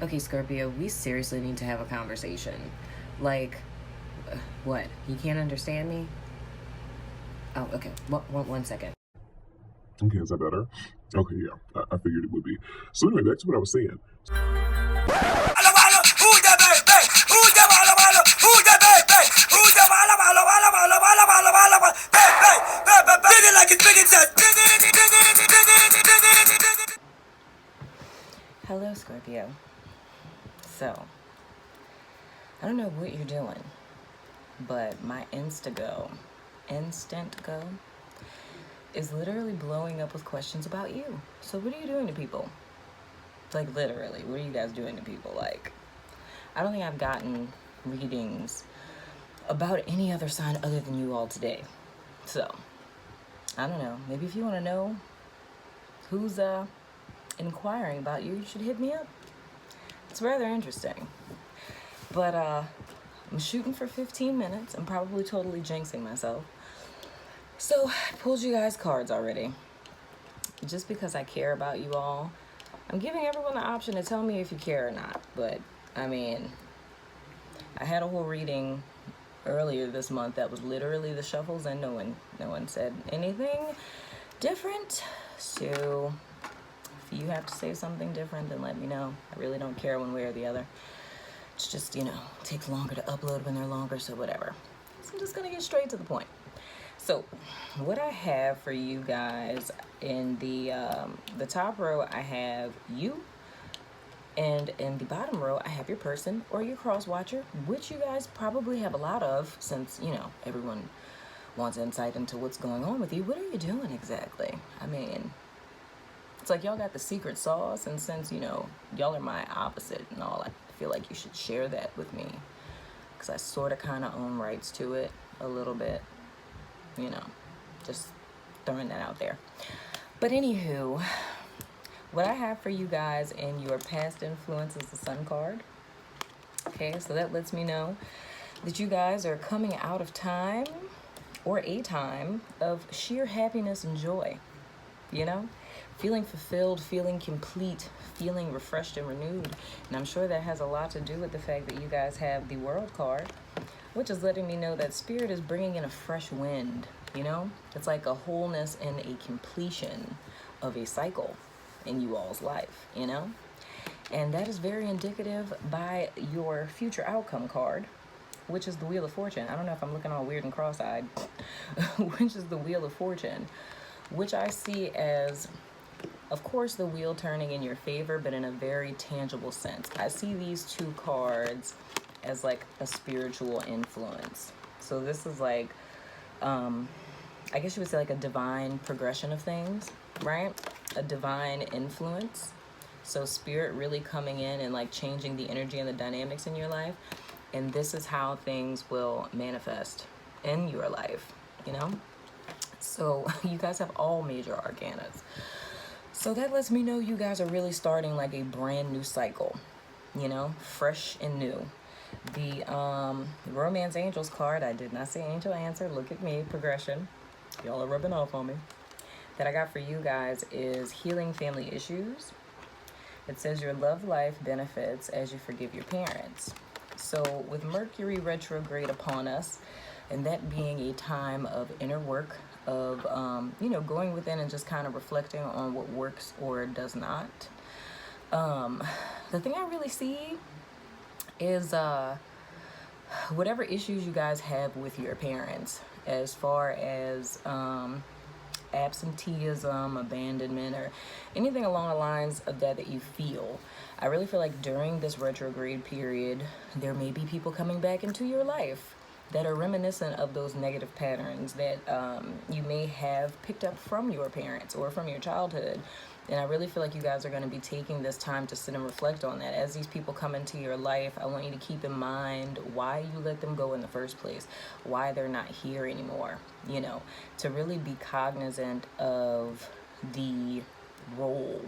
Okay, Scorpio, we seriously need to have a conversation. Like, what? You can't understand me? Oh, okay. One second. Okay, is that better? Okay, yeah, I figured it would be. So anyway, back to what I was saying. Hello, Scorpio. So, I don't know what you're doing, but my instant go is literally blowing up with questions about you. So what are you doing to people? Like, literally, what are you guys doing to people? Like, I don't think I've gotten readings about any other sign other than you all today. So, I don't know. Maybe if you want to know who's inquiring about you, you should hit me up. It's rather interesting. But I'm shooting for 15 minutes. I'm probably totally jinxing myself. So, I pulled you guys cards already. Just because I care about you all, I'm giving everyone the option to tell me if you care or not. But, I mean, I had a whole reading earlier this month that was literally the shuffles, and no one said anything different. So if you have to say something different, then let me know. I really don't care one way or the other. It's just, it takes longer to upload when they're longer, so whatever. So I'm just gonna get straight to the point. So what I have for you guys in the top row, I have you. And in the bottom row, I have your person or your cross watcher, which you guys probably have a lot of since, everyone wants insight into what's going on with you. What are you doing exactly? I mean, it's like y'all got the secret sauce, and since, y'all are my opposite and all, I feel like you should share that with me because I sort of kind of own rights to it a little bit, just throwing that out there. But anywho, what I have for you guys in your past influence is the Sun card. Okay, so that lets me know that you guys are coming out of time or a time of sheer happiness and joy, feeling fulfilled, feeling complete, feeling refreshed and renewed. And I'm sure that has a lot to do with the fact that you guys have the World card, which is letting me know that Spirit is bringing in a fresh wind, It's like a wholeness and a completion of a cycle in you all's life, And that is very indicative by your future outcome card, which is the Wheel of Fortune. I don't know if I'm looking all weird and cross-eyed, which is the Wheel of Fortune, which I see as, of course, the wheel turning in your favor, but in a very tangible sense. I see these two cards as like a spiritual influence. So this is like, I guess you would say like a divine progression of things, right? A divine influence. So Spirit really coming in and like changing the energy and the dynamics in your life. And this is how things will manifest in your life, So you guys have all major arcanas. So that lets me know you guys are really starting like a brand new cycle, fresh and new. The Romance Angels card, I did not say angel answer. Look at me, progression. Y'all are rubbing off on me. That I got for you guys is healing family issues. It says your love life benefits as you forgive your parents. So with Mercury retrograde upon us, and that being a time of inner work, of, going within and just kind of reflecting on what works or does not. The thing I really see is whatever issues you guys have with your parents, as far as absenteeism, abandonment, or anything along the lines of that you feel. I really feel like during this retrograde period, there may be people coming back into your life that are reminiscent of those negative patterns that you may have picked up from your parents or from your childhood. And I really feel like you guys are going to be taking this time to sit and reflect on that. As these people come into your life, I want you to keep in mind why you let them go in the first place, why they're not here anymore, to really be cognizant of the role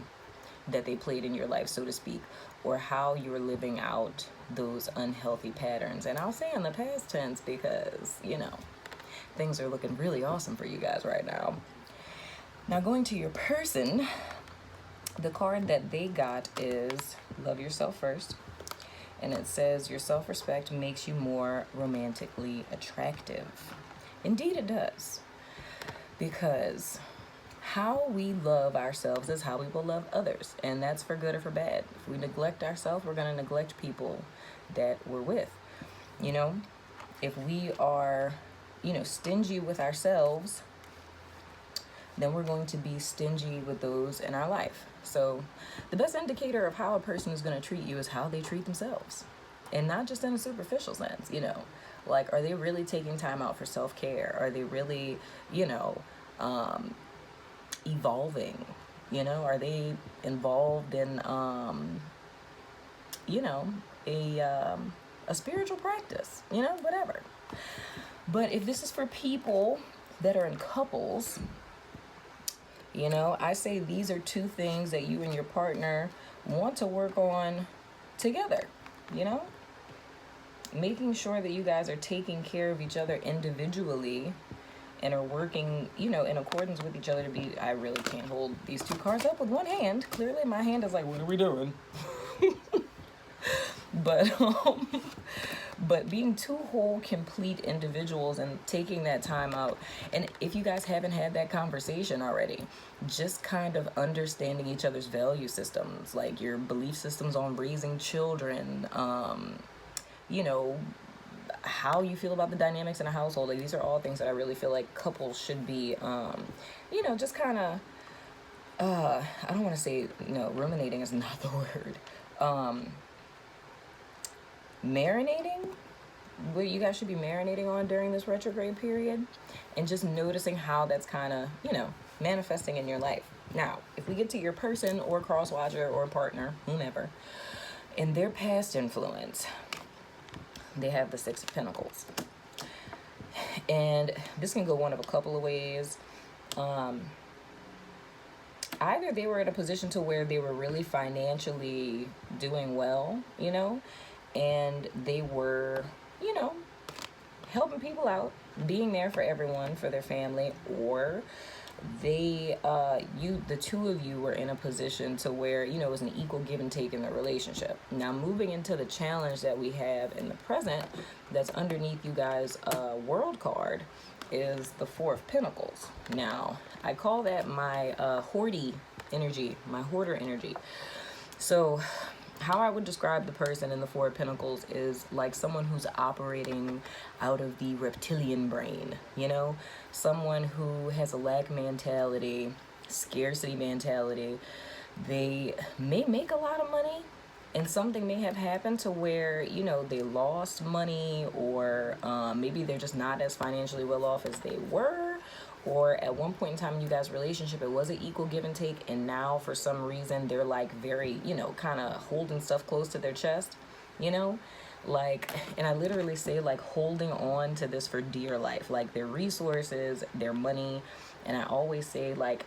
that they played in your life, so to speak, or how you're living out those unhealthy patterns. And I'll say in the past tense because, things are looking really awesome for you guys right now. Now, going to your person, The card that they got is Love Yourself First. And it says, your self-respect makes you more romantically attractive. Indeed it does. Because how we love ourselves is how we will love others. And that's for good or for bad. If we neglect ourselves, we're going to neglect people that we're with. You know, if we are, stingy with ourselves, then we're going to be stingy with those in our life. So the best indicator of how a person is going to treat you is how they treat themselves. And not just in a superficial sense, like, are they really taking time out for self-care? Are they really, evolving? Are they involved in, a spiritual practice, whatever. But if this is for people that are in couples, I say these are two things that you and your partner want to work on together, making sure that you guys are taking care of each other individually and are working, in accordance with each other to be, I really can't hold these two cards up with one hand. Clearly my hand is like, what are we doing? But being two whole, complete individuals and taking that time out. And if you guys haven't had that conversation already, just kind of understanding each other's value systems, like your belief systems on raising children, how you feel about the dynamics in a household. Like, these are all things that I really feel like couples should be, just kind of, I don't want to say, ruminating is not the word. Marinating, what you guys should be marinating on during this retrograde period, and just noticing how that's kind of, manifesting in your life. Now, if we get to your person or cross-watcher or partner, whomever, in their past influence, they have the Six of Pentacles. And this can go one of a couple of ways. Either they were in a position to where they were really financially doing well, and they were, helping people out, being there for everyone, for their family, or the two of you were in a position to where, it was an equal give and take in the relationship. Now, moving into the challenge that we have in the present, that's underneath you guys' world card, is the Four of Pentacles. Now, I call that my hoardy energy, my hoarder energy. So how I would describe the person in the Four of Pentacles is like someone who's operating out of the reptilian brain, someone who has a lack mentality, scarcity mentality. They may make a lot of money, and something may have happened to where, they lost money, or maybe they're just not as financially well off as they were. Or at one point in time in you guys' relationship, it was an equal give and take, and now for some reason they're like very, kind of holding stuff close to their chest, like, and I literally say like holding on to this for dear life, like their resources, their money. And I always say, like,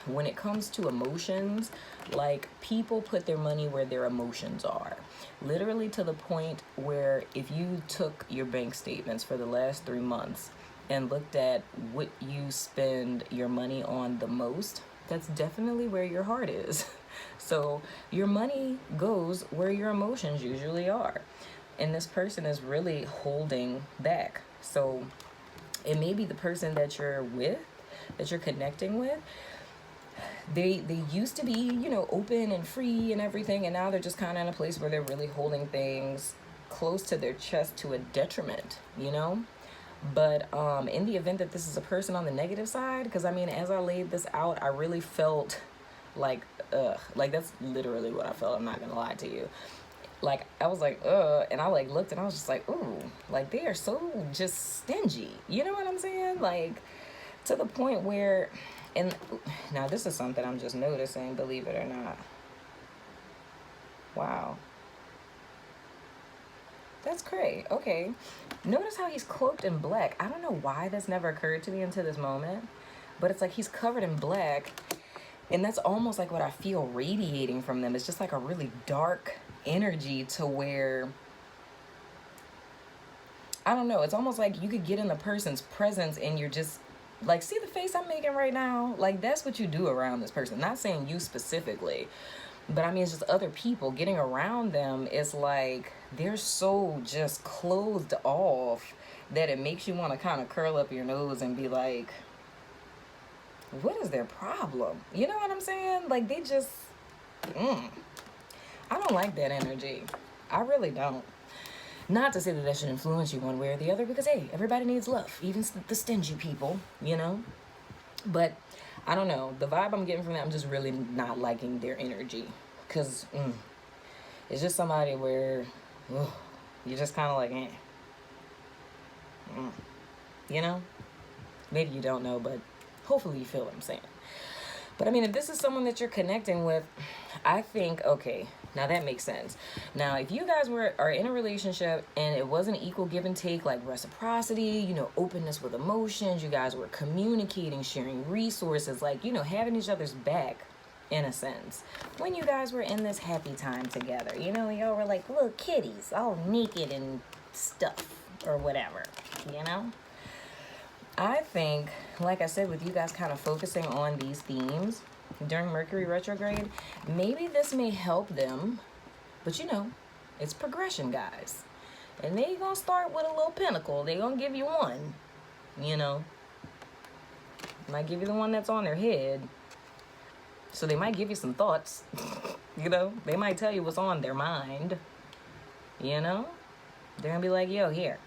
when it comes to emotions, like, people put their money where their emotions are. Literally, to the point where if you took your bank statements for the last 3 months and looked at what you spend your money on the most, that's definitely where your heart is. So your money goes where your emotions usually are. And this person is really holding back. So it may be the person that you're with, that you're connecting with. They used to be, open and free and everything, and now they're just kind of in a place where they're really holding things close to their chest to a detriment, But in the event that this is a person on the negative side, because I mean, as I laid this out, I really felt like that's literally what I felt. I'm not gonna lie to you. Like, I was like, and I like looked and I was just like, ooh, like they are so just stingy. You know what I'm saying? Like, to the point where, and now this is something I'm just noticing, believe it or not. Wow. That's great. Okay. Notice how he's cloaked in black. I don't know why this never occurred to me until this moment, but it's like he's covered in black, and that's almost like what I feel radiating from them. It's just like a really dark energy to where, I don't know, it's almost like you could get in the person's presence and you're just Like, see the face I'm making right now? Like, that's what you do around this person. Not saying you specifically, but I mean, it's just other people getting around them. It's like they're so just closed off that it makes you want to kind of curl up your nose and be like, what is their problem? You know what I'm saying? Like, they just, I don't like that energy. I really don't. Not to say that should influence you one way or the other, because hey, everybody needs love, even the stingy people, you know? But I don't know. The vibe I'm getting from that, I'm just really not liking their energy. Because it's just somebody where you're just kind of like, you know? Maybe you don't know, but hopefully you feel what I'm saying. But I mean, if this is someone that you're connecting with, I think, okay, now that makes sense. Now, if you guys are in a relationship and it wasn't equal give and take, like reciprocity, you know, openness with emotions, you guys were communicating, sharing resources, like, you know, having each other's back in a sense. When you guys were in this happy time together, you know, y'all were like little kitties, all naked and stuff or whatever, you know? I think, like I said, with you guys kind of focusing on these themes during Mercury retrograde, maybe this may help them, but you know, it's progression, guys. And they gonna start with a little pinnacle. They gonna give you one, you know. Might give you the one that's on their head. So they might give you some thoughts, you know. They might tell you what's on their mind, you know. They're gonna be like, yo, here.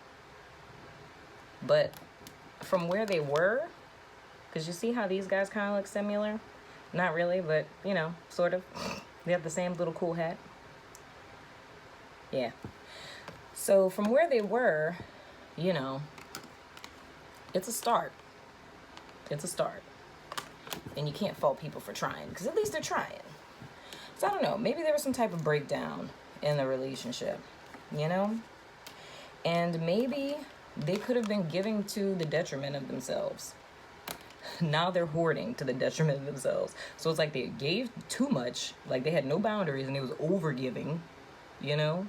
But from where they were, because you see how these guys kind of look similar? Not really, but, you know, sort of. They have the same little cool hat. Yeah. So from where they were, you know, it's a start. It's a start. And you can't fault people for trying, because at least they're trying. So I don't know, maybe there was some type of breakdown in the relationship, you know? And maybe they could have been giving to the detriment of themselves. Now they're hoarding to the detriment of themselves. So it's like they gave too much, like they had no boundaries and it was over giving, you know?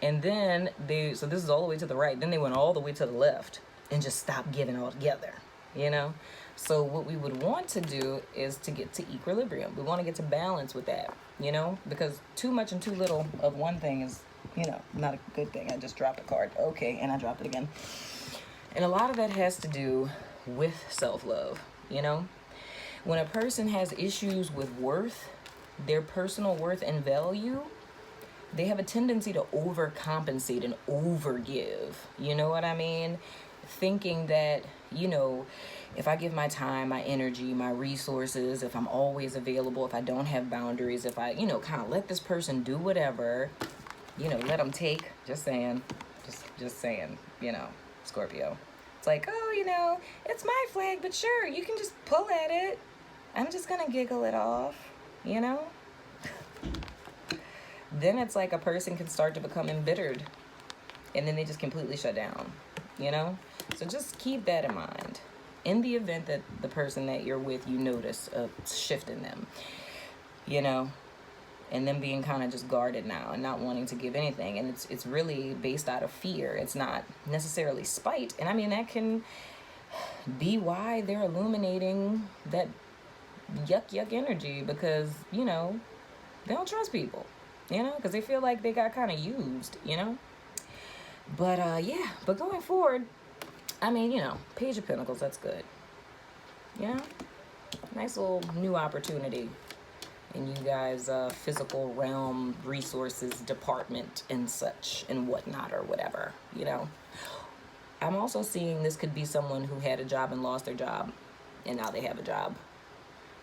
And then so this is all the way to the right, then they went all the way to the left and just stopped giving altogether, you know? So what we would want to do is to get to equilibrium. We want to get to balance with that, you know? Because too much and too little of one thing is, you know, not a good thing. I just dropped a card. Okay, and I dropped it again. And a lot of that has to do with self-love, you know? When a person has issues with worth, their personal worth and value, they have a tendency to overcompensate and overgive. You know what I mean? Thinking that, you know, if I give my time, my energy, my resources, if I'm always available, if I don't have boundaries, if I, you know, kind of let this person do whatever, you know, let them take, just saying, you know, Scorpio. It's like, oh, you know, it's my flag, but sure, you can just pull at it. I'm just going to giggle it off, you know? Then it's like a person can start to become embittered and then they just completely shut down, you know? So just keep that in mind. In the event that the person that you're with, you notice a shift in them, you know, and them being kind of just guarded now and not wanting to give anything. And it's really based out of fear. It's not necessarily spite. And I mean, that can be why they're illuminating that yuck energy, because, you know, they don't trust people, you know, because they feel like they got kind of used, you know. But yeah, but going forward, I mean, you know, Page of Pentacles, that's good. You know, nice little new opportunity in you guys' physical realm, resources, department, and such, and whatnot, or whatever, you know. I'm also seeing this could be someone who had a job and lost their job, and now they have a job,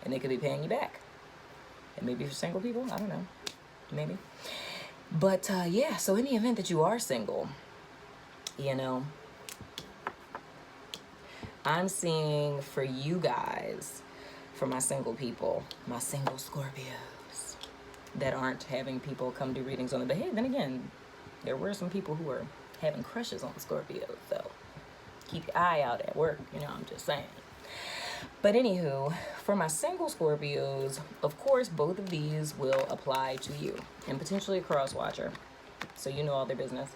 and they could be paying you back. And maybe for single people, I don't know, maybe. But yeah, so in the event that you are single, you know, I'm seeing for you guys, for my single people, my single Scorpios that aren't having people come do readings on them. But hey, then again, there were some people who were having crushes on Scorpios, so keep your eye out at work, you know, I'm just saying. But anywho, for my single Scorpios, of course, both of these will apply to you, and potentially a cross watcher, so you know all their business.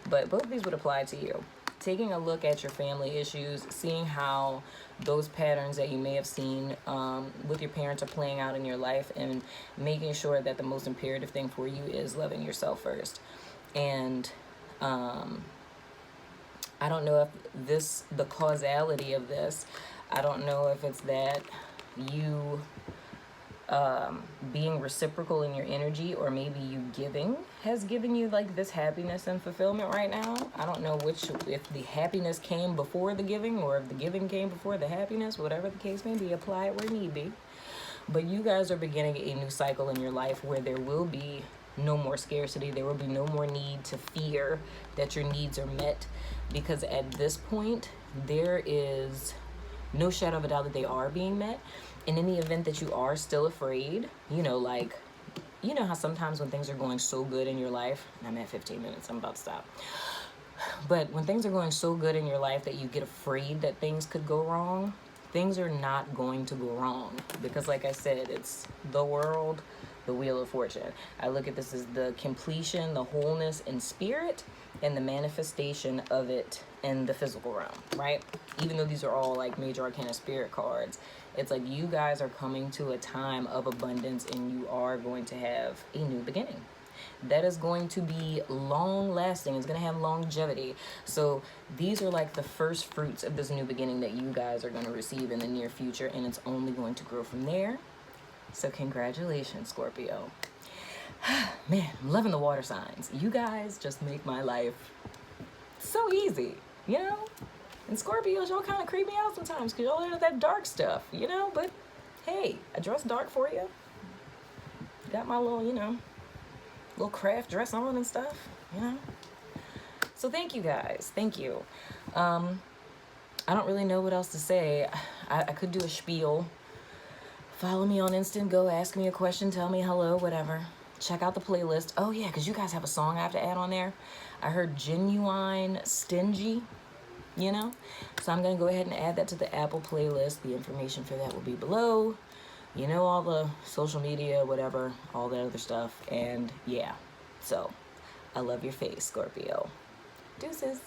But both of these would apply to you. taking a look at your family issues, seeing how those patterns that you may have seen with your parents are playing out in your life, and making sure that the most imperative thing for you is loving yourself first. And I don't know if the causality of this, I don't know if it's that you being reciprocal in your energy, or maybe you giving has given you like this happiness and fulfillment right now. I don't know if the happiness came before the giving, or if the giving came before the happiness. Whatever the case may be, apply it where need be. But you guys are beginning a new cycle in your life where there will be no more scarcity. There will be no more need to fear that your needs are met, because at this point there is no shadow of a doubt that they are being met. And in the event that you are still afraid, you know how sometimes when things are going so good in your life, and I'm at 15 minutes, I'm about to stop. But when things are going so good in your life that you get afraid that things could go wrong, things are not going to go wrong. Because like I said, it's the world, the wheel of fortune. I look at this as the completion, the wholeness in spirit, and the manifestation of it in the physical realm, right? Even though these are all like major arcana spirit cards, it's like you guys are coming to a time of abundance, and you are going to have a new beginning that is going to be long lasting. It's going to have longevity. So these are like the first fruits of this new beginning that you guys are going to receive in the near future, and it's only going to grow from there. So congratulations, Scorpio. Man, I'm loving the water signs. You guys just make my life so easy, you know? And Scorpios, y'all kind of creep me out sometimes because y'all into that dark stuff, you know? But hey, I dress dark for you. Got my little, little craft dress on and stuff, you know? So thank you guys. Thank you. I don't really know what else to say. I could do a spiel. Follow me on Instant, go ask me a question, tell me hello, whatever. Check out the playlist. Oh yeah, because you guys have a song I have to add on there. I heard Genuine Stingy, So I'm going to go ahead and add that to the Apple playlist. The information for that will be below. All the social media, whatever, all that other stuff. And yeah, so I love your face, Scorpio. Deuces.